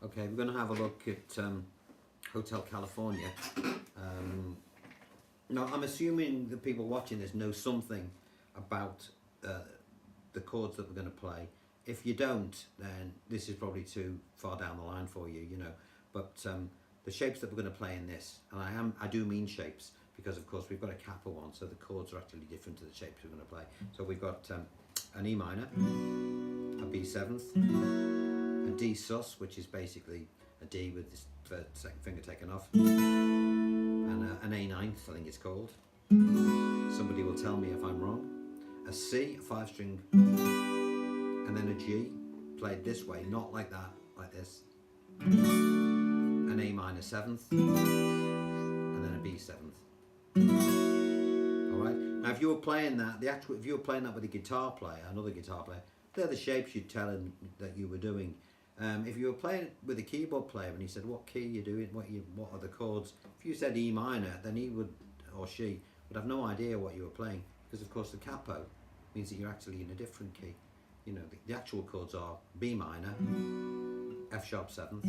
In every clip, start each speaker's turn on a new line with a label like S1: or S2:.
S1: Okay, we're going to have a look at Hotel California. Now, I'm assuming the people watching this know something about the chords that we're going to play. If you don't, then this is probably too far down the line for you, you know. But the shapes that we're going to play in this, and I do mean shapes, because of course we've got a kappa one, so the chords are actually different to the shapes we're going to play. So we've got an E minor, a B seventh, a D sus, which is basically a D with this second finger taken off, and an A ninth, I think it's called. Somebody will tell me if I'm wrong. A C, a 5-string, and then a G, played this way, not like that, like this. An A minor 7th, and then a B 7th. All right. Now, if you were playing that, if you were playing that with a guitar player, another guitar player, they're the shapes you'd tell him that you were doing. If you were playing it with a keyboard player and he said, "What key are you doing? What are the chords?" If you said E minor, then he would, or she would have no idea what you were playing, because of course the capo means that you're actually in a different key. You know, the actual chords are B minor, F sharp 7th,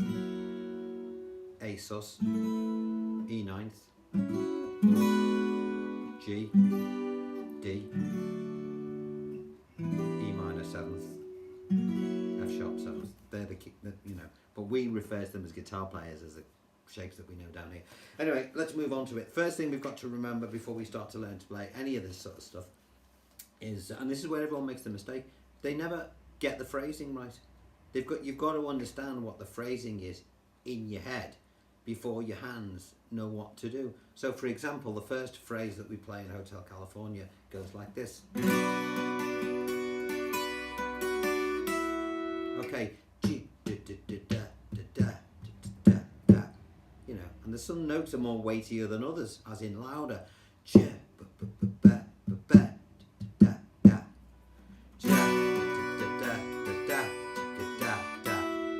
S1: A sus, E ninth, G, D, E minor 7th, F sharp 7th. They're the key, you know, but we refer to them as guitar players as the shapes that we know down here. Anyway, let's move on to it. First thing we've got to remember before we start to learn to play any of this sort of stuff is, and this is where everyone makes the mistake, they never get the phrasing right. You've got to understand what the phrasing is in your head before your hands know what to do. So for example, the first phrase that we play in Hotel California goes like this. Okay, G, da, da, da, da, da, da, da, da, you know, and there's some notes are more weightier than others, as in louder. J, b, b, b, b, b, b, da, da, da.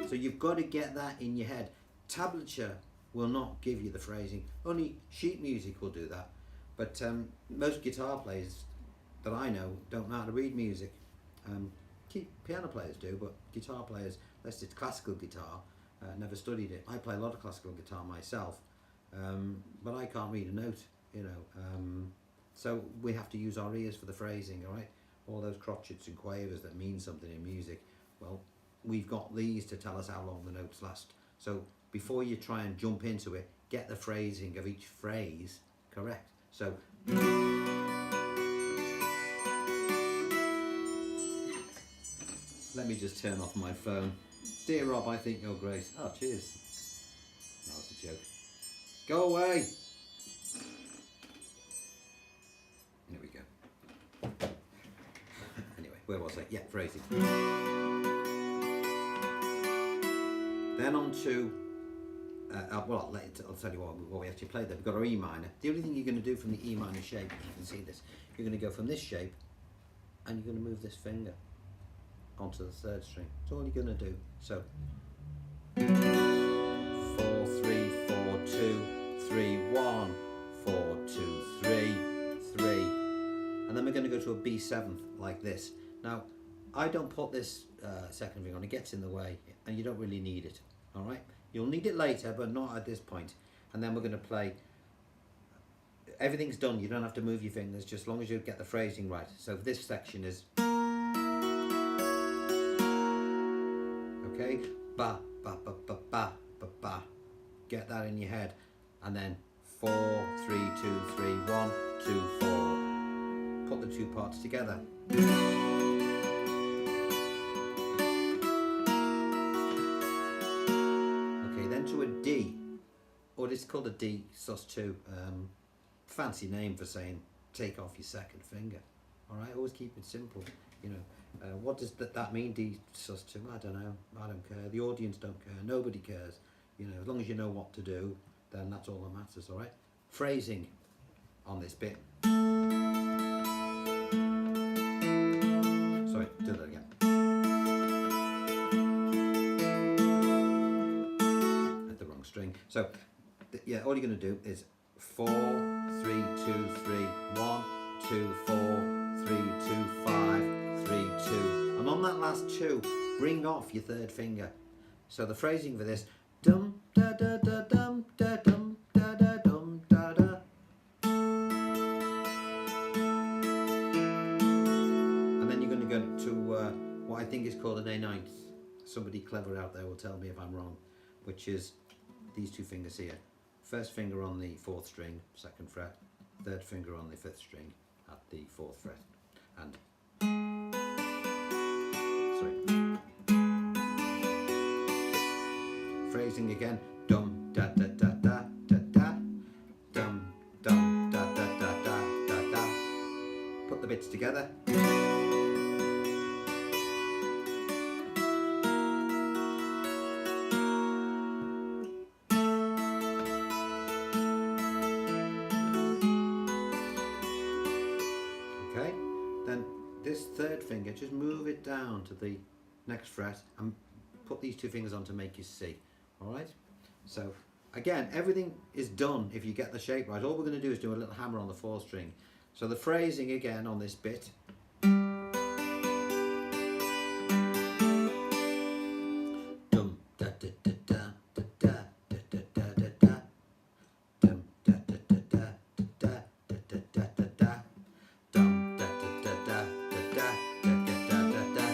S1: So you've got to get that in your head. Tablature will not give you the phrasing. Only sheet music will do that. But most guitar players that I know don't know how to read music. Piano players do, but guitar players, unless it's classical guitar, never studied it. I play a lot of classical guitar myself, but I can't read a note, you know. So we have to use our ears for the phrasing, all right? All those crotchets and quavers that mean something in music, well, we've got these to tell us how long the notes last. So before you try and jump into it, get the phrasing of each phrase correct. So let me just turn off my phone. Dear Rob, I think you're great. Oh, cheers. That was a joke. Go away. There we go. Anyway, where was I? Yeah, phrasing. Then on to, well, I'll tell you what we actually played there. We've got our E minor. The only thing you're going to do from the E minor shape, if you can see this, you're going to go from this shape and you're going to move this finger onto the 3rd string. That's all you're going to do. So 4, 3, 4, 2, 3, 1, 4, 2, 3, 3. And then we're going to go to a B 7th like this. Now, I don't put this second finger on, it gets in the way, and you don't really need it, all right? You'll need it later, but not at this point. And then we're going to play, everything's done, you don't have to move your fingers, just as long as you get the phrasing right. So this section is, okay, ba, ba, ba, ba, ba, ba, ba. Get that in your head. And then 4, 3, 2, 3, 1, 2, 4. Put the two parts together. To a D, or it's called a D sus 2. Fancy name for saying take off your second finger. All right, always keep it simple. You know, what does that mean? D sus 2? I don't know. I don't care. The audience don't care. Nobody cares. You know, as long as you know what to do, then that's all that matters. All right. Phrasing on this bit. Sorry, do that again. String. So yeah, all you're going to do is 4, 3, 2, 3, 1, 2, 4, 3, 2, 5, 3, 2, and on that last 2, bring off your 3rd finger. So the phrasing for this, dum da da da dum da dum da da dum da da. And then you're going to go to what I think is called an A9. Somebody clever out there will tell me if I'm wrong, which is these two fingers here. First finger on the 4th string, 2nd fret, third finger on the 5th string at the 4th fret, and phrasing again, dum da da da da da da, dum dum da da da da da da. Put the bits together. Okay, then this third finger, just move it down to the next fret and put these two fingers on to make you C. All right, so again, everything is done if you get the shape right. All we're going to do is do a little hammer on the 4th string. So the phrasing again on this bit, dum da da da da da da da da da da, dum da da da da da da da da da da, dum da da da da da da da da da.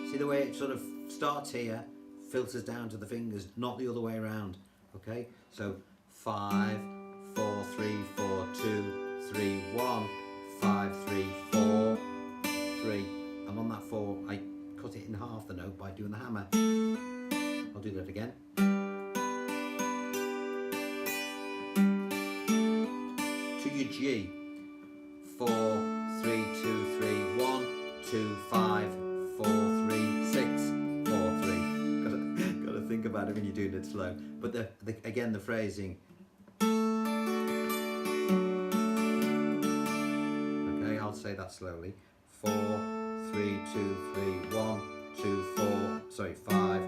S1: See the way it sort of starts here, filters down to the fingers, not the other way around. Okay, so 5 4 3 4 2 3 1 5 3 4 3, and on that 4 I cut it in half the note by doing the hammer. I'll do that again. To your G, 4 3 2 3 1 2 5 4 3 6 4 3. Gotta think about it when you're doing it slow. But again, the phrasing. Okay, I'll say that slowly. 4 3 2 3 1 2 4. Sorry, 5.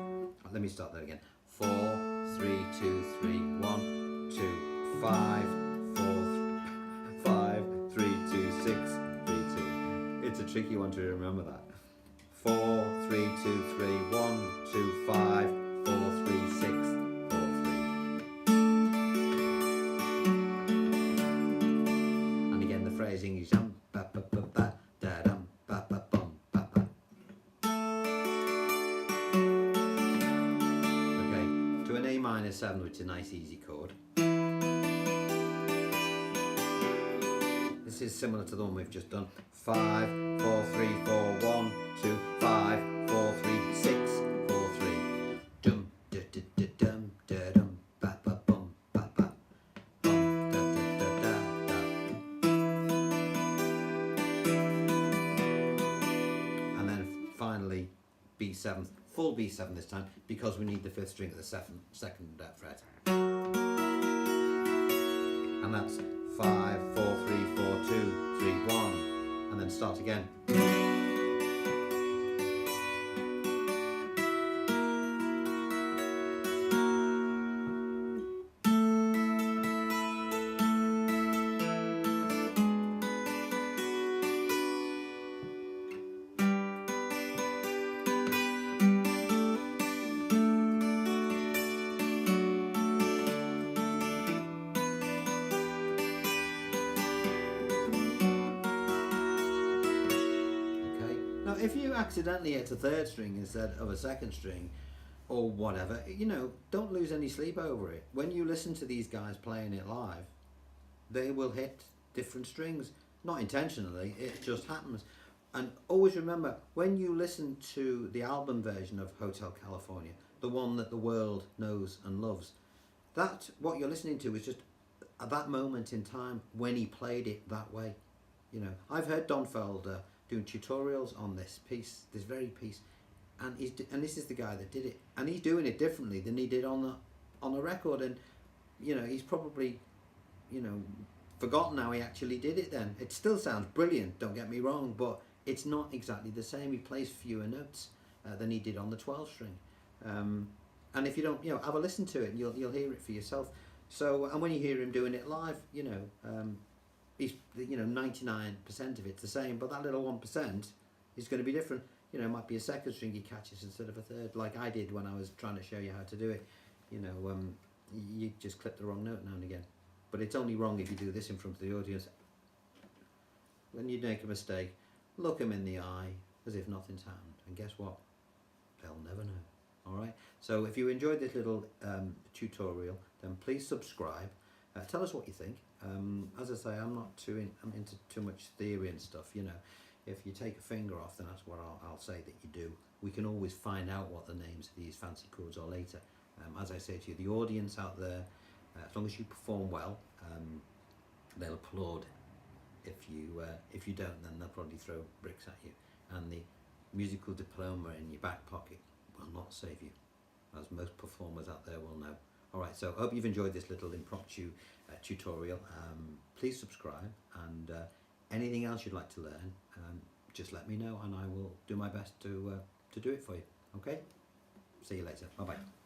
S1: Let me start that again. 4 3 2 3 1 2 5 4 5 3 2 6 3 2. It's a tricky one to remember that. 4 3 2 3 1 2 5 4 3 6 4 3. And again, the phrasing is dum ba ba ba ba da dum ba ba bum ba ba. Okay, to an A-7, which is a nice easy chord. This is similar to the one we've just done. 5 4 3 4 1 2 5 4 3 6 4 3. Dum da da da dum da dum ba ba bum ba ba. Bum da da da da da. And then finally B7, full B7 this time, because we need the 5th string at the second fret. And that's 5 4 3 4 2 3 1, and then start again. If you accidentally hit a 3rd string instead of a 2nd string or whatever, you know, don't lose any sleep over it. When you listen to these guys playing it live, they will hit different strings, not intentionally, it just happens. And always remember, when you listen to the album version of Hotel California, the one that the world knows and loves, that what you're listening to is just at that moment in time when he played it that way. You know, I've heard Don Felder doing tutorials on this piece, this very piece, and this is the guy that did it, and he's doing it differently than he did on a record, and you know, he's probably, you know, forgotten how he actually did it. Then it still sounds brilliant, don't get me wrong, but it's not exactly the same. He plays fewer notes than he did on the 12 string, and if you don't, you know, have a listen to it, and you'll hear it for yourself. So, and when you hear him doing it live, you know, he's, you know, 99% of it's the same, but that little 1% is going to be different. You know, it might be a second string he catches instead of a third, like I did when I was trying to show you how to do it. You know, you just clip the wrong note now and again. But it's only wrong if you do this in front of the audience. When you make a mistake, look them in the eye as if nothing's happened. And guess what? They'll never know. All right. So if you enjoyed this little tutorial, then please subscribe. Tell us what you think. As I say, I'm into too much theory and stuff. You know, if you take a finger off, then that's what I'll say that you do. We can always find out what the names of these fancy chords are later. As I say to you, the audience out there, as long as you perform well, they'll applaud. If you don't, then they'll probably throw bricks at you. And the musical diploma in your back pocket will not save you, as most performers out there will know. Alright, so I hope you've enjoyed this little impromptu tutorial. Please subscribe, and anything else you'd like to learn, just let me know and I will do my best to do it for you. Okay? See you later. Bye bye.